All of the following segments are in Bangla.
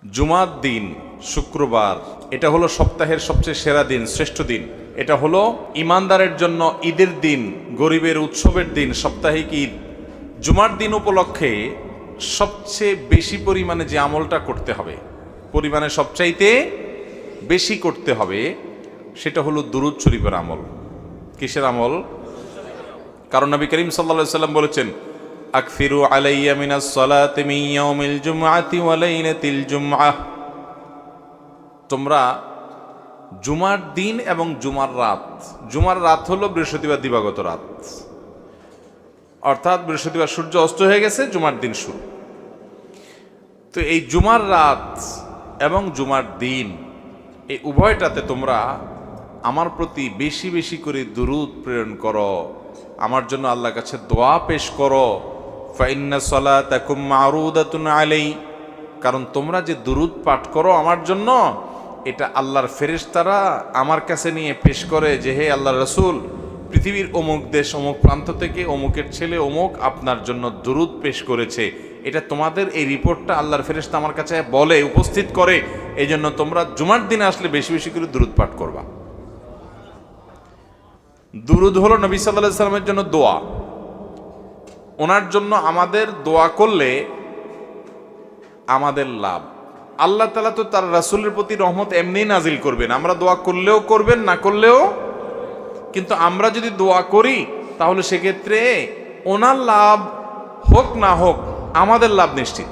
জুমার দিন শুক্রবার, এটা হলো সপ্তাহের সবচেয়ে সেরা দিন, শ্রেষ্ঠ দিন। এটা হলো ইমানদারের জন্য ঈদের দিন, গরিবের উৎসবের দিন, সাপ্তাহিক ঈদ। জুমার দিন উপলক্ষে সবচেয়ে বেশি পরিমাণে যে আমলটা করতে হবে, পরিমাণে সবচাইতে বেশি করতে হবে, সেটা হলো দুরূদ শরীফের আমল। কিসের আমল? কারণ নবী করিম সাল্লাল্লাহু আলাইহি ওয়াসাল্লাম বলেছেন, আকফিরু আলাইয়া মিনাস সালাতি মিন ইয়াউমিল জুমআতি ওয়া লাইলাতিল জুমআহ। তোমরা জুমার দিন এবং জুমার রাত, জুমার রাত হলো বৃহস্পতিবার দিবাগত রাত, অর্থাৎ বৃহস্পতিবার সূর্য অস্ত হয়ে গেছে, জুমার দিন শুরু। তো এই জুমার রাত এবং জুমার দিন, এই উভয়টাতে তোমরা আমার প্রতি বেশি বেশি করে দুরূদ প্রেরণ করো, আমার জন্য আল্লাহর কাছে দোয়া পেশ করো। ফাইন্না সালাতাকুম মারুদাতুন আলাই, কারণ তোমরা যে দুরূদ পাঠ করো আমার জন্য, এটা আল্লাহর ফেরেশতারা আমার কাছে নিয়ে পেশ করে যে, হে আল্লাহর রাসূল, পৃথিবীর অমুক দেশ অমুক প্রান্ত থেকে অমুকের ছেলে অমুক আপনার জন্য দুরূদ পেশ করেছে। এটা তোমাদের এই রিপোর্টটা আল্লাহর ফেরেশতা আমার কাছে বলে, উপস্থিত করে। এই জন্য তোমরা জুমার দিনে আসলে বেশি বেশি করে দুরূদ পাঠ করবা। দুরূদ হলো নবী সাল্লাল্লাহু আলাইহি ওয়াসাল্লামের জন্য দোয়া। ওনার জন্য আমাদের দোয়া করলে আমাদের লাভ। আল্লাহ তাআলা তো তার রাসূলের প্রতি রহমত এমনিই নাজিল করবেন, আমরা দোয়া করলেও করবেন, না করলেও। কিন্তু আমরা যদি দোয়া করি তাহলে সেক্ষেত্রে ওনার লাভ হোক না হোক আমাদের লাভ নিশ্চিত,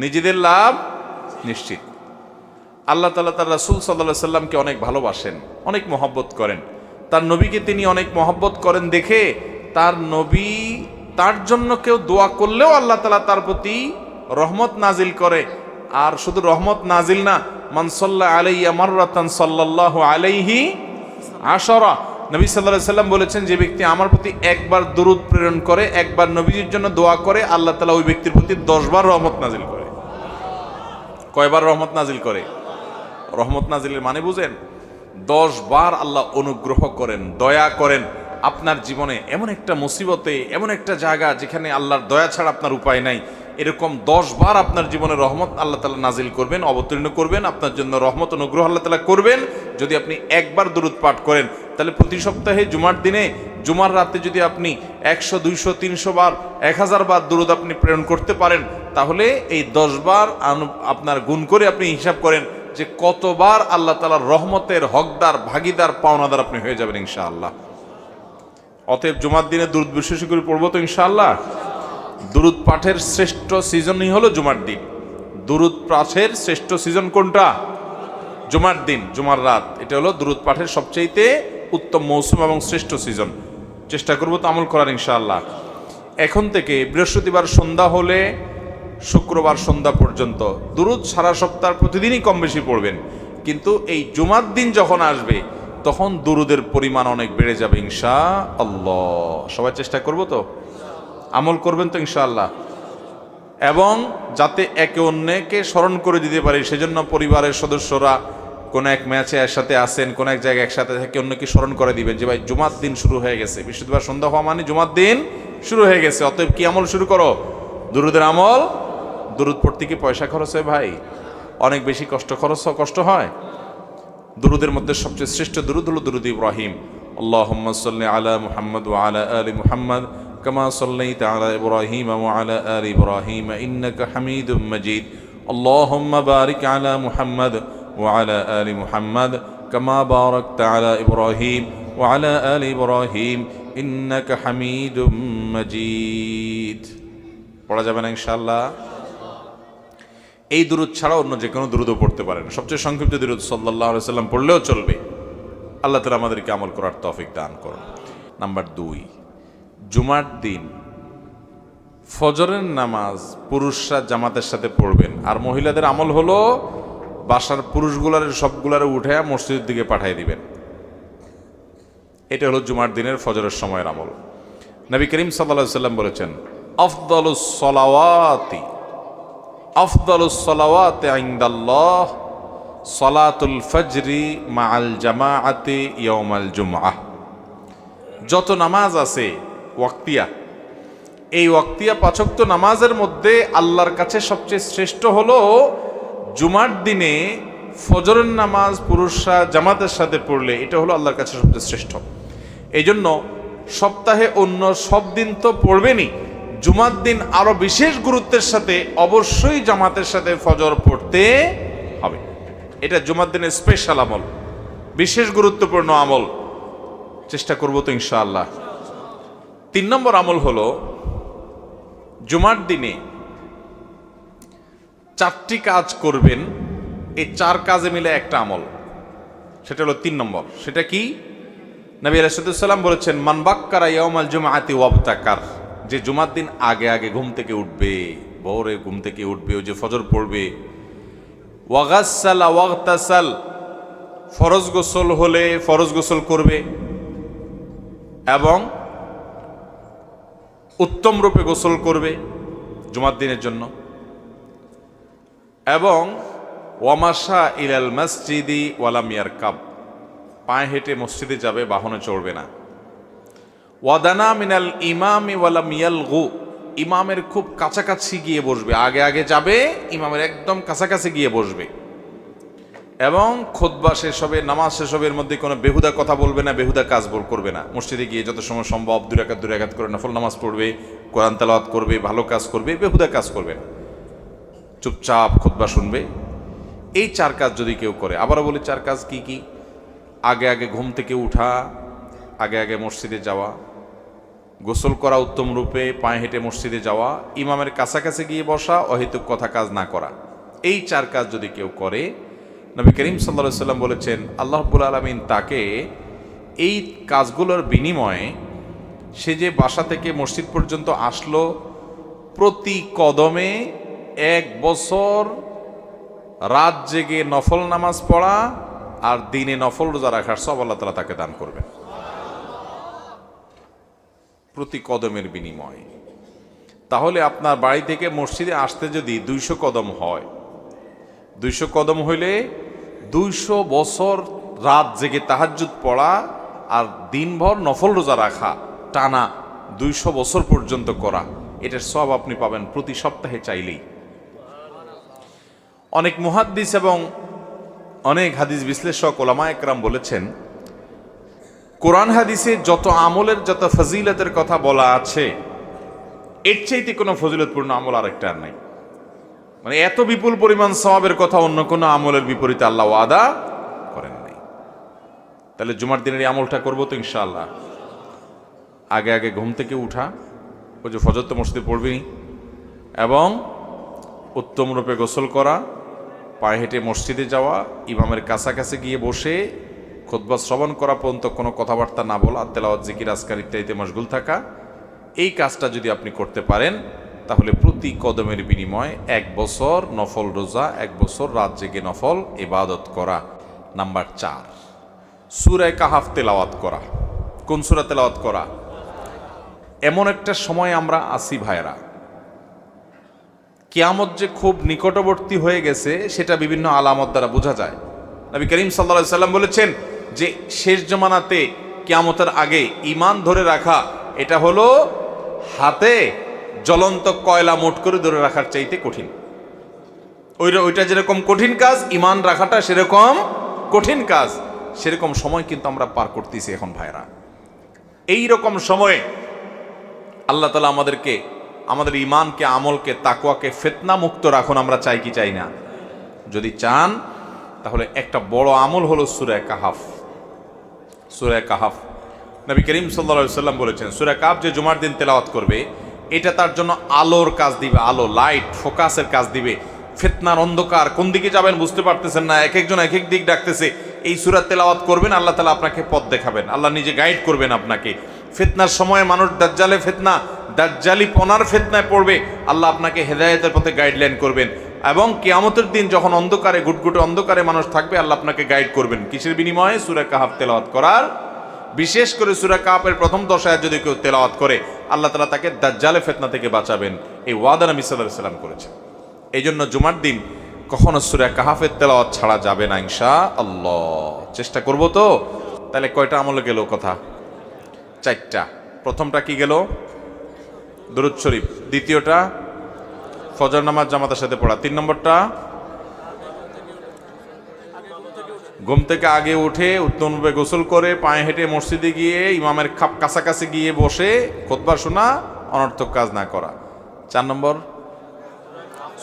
নিজেদের লাভ নিশ্চিত। আল্লাহ তাআলা তার রাসূল সাল্লাল্লাহু আলাইহি ওয়াসাল্লামকে অনেক ভালোবাসেন, অনেক মহব্বত করেন। তার নবীকে তিনি অনেক মহব্বত করেন দেখে তার নবী, তার জন্য কেউ দোয়া করলেও আল্লাহ তাআলা তার প্রতি রহমত নাজিল করে। আর শুধু রহমত নাজিল না, মান সাল্লা আলাইয়া মাররাতান সাল্লাল্লাহু আলাইহি আশারা। নবী সাল্লাল্লাহু আলাইহি ওয়াসাল্লাম বলেছেন, যে ব্যক্তি আমার প্রতি একবার দুরূদ প্রেরণ করে, একবার নবীজির জন্য দোয়া করে, আল্লাহ তাআলা ওই ব্যক্তির প্রতি 10 বার রহমত নাজিল করে। কয়বার রহমত নাজিল করে? রহমত নাজিলের মানে বুঝেন? 10 বার আল্লাহ অনুগ্রহ করেন, দয়া করেন। আপনার জীবনে এমন একটা মুসিবতে, এমন একটা জায়গা যেখানে আল্লাহর দয়া ছাড়া আপনার উপায় নাই, এরকম 10 বার আপনার জীবনে রহমত আল্লাহ তাআলা নাজিল করবেন, অবতীর্ণ করবেন, আপনার জন্য রহমত অনুগ্রহ আল্লাহ তাআলা করবেন যদি আপনি একবার দুরূদ পাঠ করেন। তাহলে প্রতি সপ্তাহে জুমার দিনে, জুমার রাতে যদি আপনি 100, 200, 300 বার, 1000 বার দুরূদ আপনি প্রেরণ করতে পারেন, তাহলে এই 10 বার আপনার গুণ করে আপনি হিসাব করেন যে কতবার আল্লাহ তাআলার রহমতের হকদার, ভাগীদার, পাওনাদার আপনি হয়ে যাবেন ইনশাআল্লাহ। অতএব জুমার দিনে দুরূদ বেশি করে পড়বো তো ইনশাআল্লাহ। দুরূদ পাঠের শ্রেষ্ঠ সিজনই হলো জুমার দিন। দুরূদ পাঠের শ্রেষ্ঠ সিজন কোনটা? জুমার দিন, জুমার রাত। এটা হলো দুরূদ পাঠের সবচেয়ে উত্তম মৌসুম এবং শ্রেষ্ঠ সিজন। চেষ্টা করবো তো আমল করার ইনশাআল্লাহ। এখন থেকে বৃহস্পতিবার সন্ধ্যা হলে শুক্রবার সন্ধ্যা পর্যন্ত দুরূদ সারা সপ্তাহ প্রতিদিনই কম বেশি পড়বেন। কিন্তু এই জুমার দিন যখন আসবে তখন দুরূদের পরিমাণ অনেক বেড়ে যাবে ইনশাআল্লাহ। সবাই চেষ্টা করবো তো, আমল করবেন তো ইনশাআল্লাহ। এবং যাতে একে অন্যকে স্মরণ করে দিতে পারি, সেজন্য পরিবারের সদস্যরা কোন এক ম্যাচে একসাথে আসেন, কোন এক জায়গায় একসাথে থেকে অন্যকে স্মরণ করে দিবেন যে ভাই জুমার দিন শুরু হয়ে গেছে, বৃহস্পতিবার সন্ধ্যা হওয়া মানে জুমার দিন শুরু হয়ে গেছে। অতএব কি আমল শুরু করো? দুরূদের আমল। দুরূদ পড়তে কি পয়সা খরচ হয় ভাই? অনেক বেশি কষ্ট হয়। দুরূদের মধ্যে সবচেয়ে শ্রেষ্ঠ দুরূদ হলো দুরূদ ইব্রাহিম। আল্লাহুম্মা সাল্লি আলা মুহাম্মদ ওয়া আলা আলি মুহাম্মদ কামা সাল্লাইতা আলা ইব্রাহিম ওয়া আলা আলি ইব্রাহিম ইন্নাকা হামিদুম মাজিদ। আল্লাহুম্মা বারিক আলা মুহাম্মদ ওয়া আলা আলি মুহাম্মদ কামা বারাকতা আলা ইব্রাহিম ওয়া আলা আলি ইব্রাহিম ইন্নাকা হামিদুম মাজিদ। পড়া যাবে না ইনশাআল্লাহ। এই দুরূদ ছাড়া অন্য যে কোনো দুরূদও পড়তে পারেন। সবচেয়ে সংক্ষিপ্ত দুরূদ সাল্লাল্লাহু আলাইহি ওয়াসাল্লাম পড়লেও চলবে। আল্লাহ তাআলা আমাদেরকে আমল করার তৌফিক দান করুন। নাম্বার 2, জুমার দিন ফজরের নামাজ পুরুষরা জামাতের সাথে পড়বেন। আর মহিলাদের আমল হলো বাসার পুরুষগুলার সবগুলারে উঠে মসজিদের দিকে পাঠিয়ে দিবেন। এটা হলো জুমার দিনের ফজরের সময়ের আমল। নবী করিম সাল্লাল্লাহু আলাইহি ওয়াসাল্লাম বলেছেন, আফদালুস সালাওয়াতি ইনদাল্লাহ সালাতুল ফজরি মাআল জামাআতি ইয়াউমাল জুমআহ। যত নামাজ আছে ওয়াক্তিয়া, এই ওয়াক্তিয়া 5 ওয়াক্ত নামাজের মধ্যে আল্লাহর কাছে সবচেয়ে শ্রেষ্ঠ হলো জুমার দিনে ফজরের নামাজ পুরুষরা জামাতের সাথে পড়লে এটা হলো আল্লাহর কাছে সবচেয়ে শ্রেষ্ঠ। এই জন্য সপ্তাহে অন্য সব দিন তো পড়বেনই, জুমার দিন আরো বিশেষ গুরুত্বের সাথে অবশ্যই জামাতের সাথে ফজর পড়তে হবে। এটা জুমার দিনের স্পেশাল আমল, বিশেষ গুরুত্বপূর্ণ আমল। চেষ্টা করব তো ইনশাআল্লাহ। 3 নম্বর আমল হলো জুমার দিনে 4টি কাজ করবেন। এই 4 কাজে মিলে একটা আমল, সেটা হলো 3 নম্বর। সেটা কি? নবী আলাইহিস সালাম বলেছেন, মান বাক্কারা ইয়াউমাল জুমআতি ওয়াবতাকার, যে জুমার দিন আগে আগে ঘুম থেকে উঠবে, ভোরে ঘুম থেকে উঠবে, ওই যে ফজর পড়বে, ওয়াগাসসালা ওয়াগতাসাল, ফরজ গোসল হলে ফরজ গোসল করবে এবং উত্তম রূপে গোসল করবে জুমার দিনের জন্য, এবং ওয়ামাশা ইলাল মসজিদি ওয়ালাম ইয়ারকাব, পায়ে হেঁটে মসজিদে যাবে, বাহনে চড়বে না। ওয়াদানা মিনাল ইমামি ওয়ালাম ইয়ালগু, ইমামের খুব কাছাকাছি গিয়ে বসবে, আগে আগে যাবে, ইমামের একদম কাছাকাছি গিয়ে বসবে, এবং খুতবা শেষ হবে, নামাজ শেষ হবে, এর মধ্যে কোনো বেহুদা কথা বলবে না, বেহুদা কাজ করবে না। মসজিদে গিয়ে যত সময় সম্ভব 2 রাকাত করে নফল নামাজ পড়বে, কোরআন তেলাওয়াত করবে, ভালো কাজ করবে, বেহুদা কাজ করবে না, চুপচাপ খুতবা শুনবে। এই 4 কাজ যদি কেউ করে, আবারও বলি 4 কাজ কি কি? আগে আগে ঘুম থেকে উঠা, আগে আগে মসজিদে যাওয়া, গোসল করা উত্তম রূপে, পায়ে হেঁটে মসজিদে যাওয়া, ইমামের কাছাকাছি গিয়ে বসা, অহেতুক কথা কাজ না করা। এই 4 কাজ যদি কেউ করে, নবী করিম সাল্লাল্লাহু আলাইহি সাল্লাম বলেছেন, আল্লাহ রাব্বুল আলামিন তাকে এই কাজগুলোর বিনিময়ে, সে যে বাসা থেকে মসজিদ পর্যন্ত আসলো, প্রতি কদমে 1 বছর রাত জেগে নফল নামাজ পড়া আর দিনে নফল রোজা রাখার সব আল্লাহ তাআলা তাকে দান করবেন, প্রতি কদমের বিনিময়ে। তাহলে আপনার বাড়ি থেকে মসজিদে আসতে যদি 200 কদম হয়, 200 কদম হইলে 200 বছর রাত জেগে তাহাজ্জুদ পড়া আর দিনভর নফল রোজা রাখা, টানা 200 বছর পর্যন্ত করা, এটার সব আপনি পাবেন প্রতি সপ্তাহে চাইলেই। অনেক মুহাদ্দিস এবং অনেক হাদিস বিশ্লেষক ওলামা একরাম বলেছেন, কোরআন হাদিসে যত আমলের, যত ফজিলতের কথা বলা আছে, এর চাইতে কোনো ফজিলতপূর্ণ আমল আরেকটা আর নাই। মানে এত বিপুল পরিমাণ সওয়াবের কথা অন্য কোনো আমলের বিপরীতে আল্লাহ ওয়াদা করেন নাই। তাহলে জুমার দিনের এই আমলটা করবো তো ইনশাআল্লাহ। আগে আগে ঘুম থেকে উঠা, ওই যে ফজর তো মসজিদে পড়বি, এবং উত্তম রূপে গোসল করা, পায়ে হেঁটে মসজিদে যাওয়া, ইমামের কাছাকাছি গিয়ে বসে খুতবা শ্রবণ করা পর্যন্ত কোনো কথাবার্তা না বলা, তেলাওয়াত জিকির আজকার ইত্যাদিতে মশগুল থাকা। এই কাজটা যদি আপনি করতে পারেন, তাহলে প্রতি কদমের বিনিময়ে 1 বছর নফল রোজা, 1 বছর রাত জেগে নফল ইবাদত করা। নাম্বার 4, সূরা কাহাফ তেলাওয়াত করা। কোন সূরা তেলাওয়াত করা? এমন একটা সময় আমরা আসি ভাইরা, কিয়ামত যে খুব নিকটবর্তী হয়ে গেছে সেটা বিভিন্ন আলামত দ্বারা বোঝা যায়। নবী করিম সাল্লাল্লাহু আলাইহি সাল্লাম বলেছেন যে শেষ জমানাতে কিয়ামতের আগে ঈমান ধরে রাখা, এটা হলো হাতে জ্বলন্ত কয়লা মোট করে ধরে রাখার চাইতে কঠিন। ওইটা যেরকম কঠিন কাজ, ঈমান রাখাটা সেরকম কঠিন কাজ। সেরকম সময় কিন্তু আমরা পার করতেছি এখন ভাইরা। এই রকম সময়ে আল্লাহ তাআলা আমাদেরকে, আমাদের ঈমানকে, আমলকে, তাকওয়াকে ফিতনা মুক্ত রাখুন। আমরা চাই কি চাই না? যদি চান তাহলে একটা বড় আমল হলো সূরা কাহাফ। সূরা কাহাফ, নবী করিম সাল্লাল্লাহু আলাইহি ওয়াসাল্লাম বলেছেন, সূরা কাহাফ যে জুমার দিন তেলাওয়াত করবে, এটা তার জন্য আলোর কাজ দিবে, আলো, লাইট, ফোকাসের কাজ দিবে। ফিতনার অন্ধকার, কোন দিকে যাবেন বুঝতে পারতেছেন না, এক একজন এক এক দিক ডাকতেছে, এই সূরা তেলাওয়াত করবেন, আল্লাহ তাআলা আপনাকে পথ দেখাবেন, আল্লাহ নিজে গাইড করবেন আপনাকে। ফিতনার সময় মানুষ দাজ্জালে ফিতনা, দাজ্জালি পনার ফিতনায় পড়বে, আল্লাহ আপনাকে হেদায়েতের পথে গাইডলাইন করবেন। এবং কিয়ামতের দিন যখন অন্ধকারে, ঘুটঘুটে অন্ধকারে মানুষ থাকবে, আল্লাহ আপনাকে গাইড করবেন। কিসের বিনিময়ে? সূরা কাহাফ তেলাওয়াত করার। বিশেষ করে সূরা কাহাফের প্রথম 10 আয়াত যদি কেউ তেলাওয়াত করে, আল্লাহ তাআলা তাকে দাজ্জালে ফিতনা থেকে বাঁচাবেন। এই ওয়াদা নবী সাল্লাল্লাহু আলাইহি ওয়াসাল্লাম করেছেন। এই জন্য জুমার দিন কখনো সূরা কাহাফের তেলাওয়াত ছাড়া যাবে না ইনশাআল্লাহ। চেষ্টা করব তো। তাহলে কয়টা আমল গেল কথা? 4টা। প্রথমটা কি গেল? দরুদ শরীফ। দ্বিতীয়টা ফজর নামাজ জামাতের সাথে পড়া। 3 নম্বরটা ঘুম থেকে আগে উঠে উত্তমরূপে গোসল করে পায়ে হেঁটে মসজিদে গিয়ে ইমামের কাছাকাছি গিয়ে বসে খুতবা শোনা, অনর্থক কাজ না করা। 4 নম্বর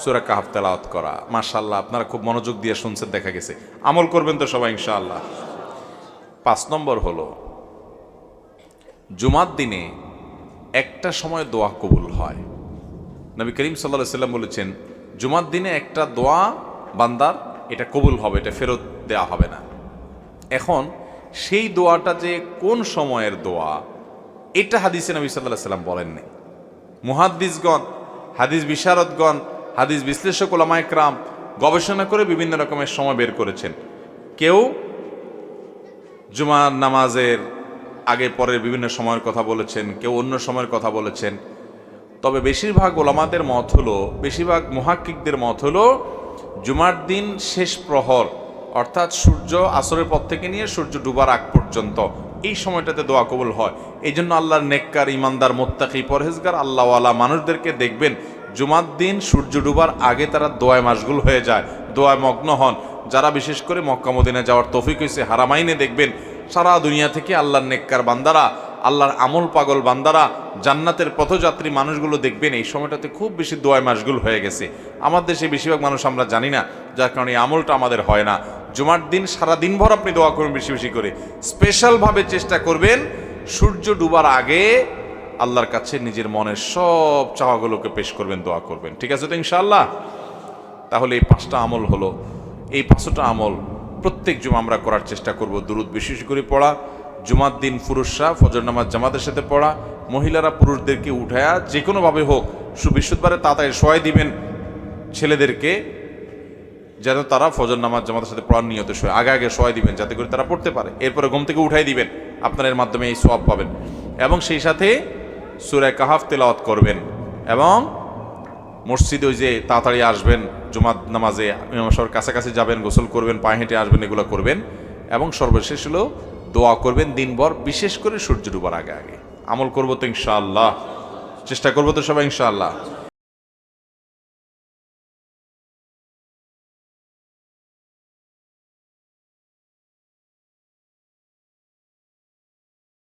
সূরা কাহফ তেলাওয়াত করা। মাশাআল্লাহ, আপনারা খুব মনোযোগ দিয়ে শুনছেন, দেখা গেছে আমল করবেন তো সবাই ইনশাআল্লাহ। 5 নম্বর হলো জুমার দিনে একটা সময় দোয়া কবুল হয়। নবী করিম সাল্লাল্লাহু আলাইহি সাল্লাম বলেছেন, জুমার দিনে একটা দোয়া বান্দার এটা কবুল হবে, এটা ফেরত দেয়া হবে না। এখন সেই দোয়াটা যে কোন সময়ের দোয়া, এটা হাদিসে নবী সাল্লাল্লাহু আলাইহি সাল্লাম বলেননি। মুহাদ্দিসগণ, হাদিস বিশারদগণ, হাদিস বিশ্লেষক উলামায়ে কেরাম গবেষণা করে বিভিন্ন রকমের সময় বের করেছেন। কেউ জুমার নামাজের আগে পরের বিভিন্ন সময়ের কথা বলেছেন, কেউ অন্য সময়ের কথা বলেছেন। তবে বেশিরভাগ ওলামাদের মত হলো, বেশিরভাগ মুহাক্কিকদের মত হলো জুমার দিন শেষ প্রহর, অর্থাৎ সূর্য আসরের পর থেকে নিয়ে সূর্য ডুবার আগ পর্যন্ত, এই সময়টাতে দোয়া কবুল হয়। এই জন্য আল্লাহর নেককার, ইমানদার, মুত্তাকি, পরহেজগার আল্লাহওয়ালা মানুষদেরকে দেখবেন জুমার দিন সূর্য ডুবার আগে তারা দোয়ায় মাশগুল হয়ে যায়, দোয়ায় মগ্ন হন। যারা বিশেষ করে মক্কা মদিনা যাওয়ার তৌফিক হয়েছে, হারামাইনে দেখবেন সারা দুনিয়া থেকে আল্লাহর নেককার বান্দারা, আল্লাহর আমল পাগল বান্দারা, জান্নাতের পথযাত্রী মানুষগুলো দেখবেন এই সময়টাতে খুব বেশি দোয়ায় মাশগুল হয়ে গেছে। আমার দেশে বেশিরভাগ মানুষ আমরা জানি না, যার কারণে এই আমলটা আমাদের হয় না। জুমার দিন সারা দিনভর আপনি দোয়া করবেন বেশি বেশি করে, স্পেশালভাবে চেষ্টা করবেন সূর্য ডুবার আগে আল্লাহর কাছে নিজের মনের সব চাওয়াগুলোকে পেশ করবেন, দোয়া করবেন। ঠিক আছে তো ইনশাআল্লাহ? তাহলে এই 5টা আমল হলো। এই 5টা আমল প্রত্যেক জুমা আমরা করার চেষ্টা করব। দুরুদ বেশি বেশি করে পড়া, জুমার দিন পুরুষরা ফজর নামাজ জামাতের সাথে পড়া, মহিলারা পুরুষদেরকে উঠায়া যে কোনোভাবে হোক বৃহস্পতিবারে তাড়াতাড়ি শোয়াই দিবেন ছেলেদেরকে, যেন তারা ফজর নামাজ জামাতের সাথে পড়ার নিয়তে শোয়, আগে আগে শোয়াই দিবেন যাতে করে তারা পড়তে পারে। এরপরে ঘুম থেকে উঠাই দিবেন, আপনার এর মাধ্যমে এই সওয়াব পাবেন। এবং সেই সাথে সূরা কাহফ তেলাওয়াত করবেন এবং মসজিদে ওই যে তাড়াতাড়ি আসবেন, জুমার নামাজে ইমাম সাহেবের কাছাকাছি যাবেন, গোসল করবেন, পায়ে হেঁটে আসবেন, এগুলো করবেন। এবং সর্বশেষ হলো দোয়া করবেন দিনভর, বিশেষ করে সূর্য ডুবার আগে আগে। আমল করবো তো ইনশাআল্লাহ, চেষ্টা করবো তো সবাই ইনশাআল্লাহ।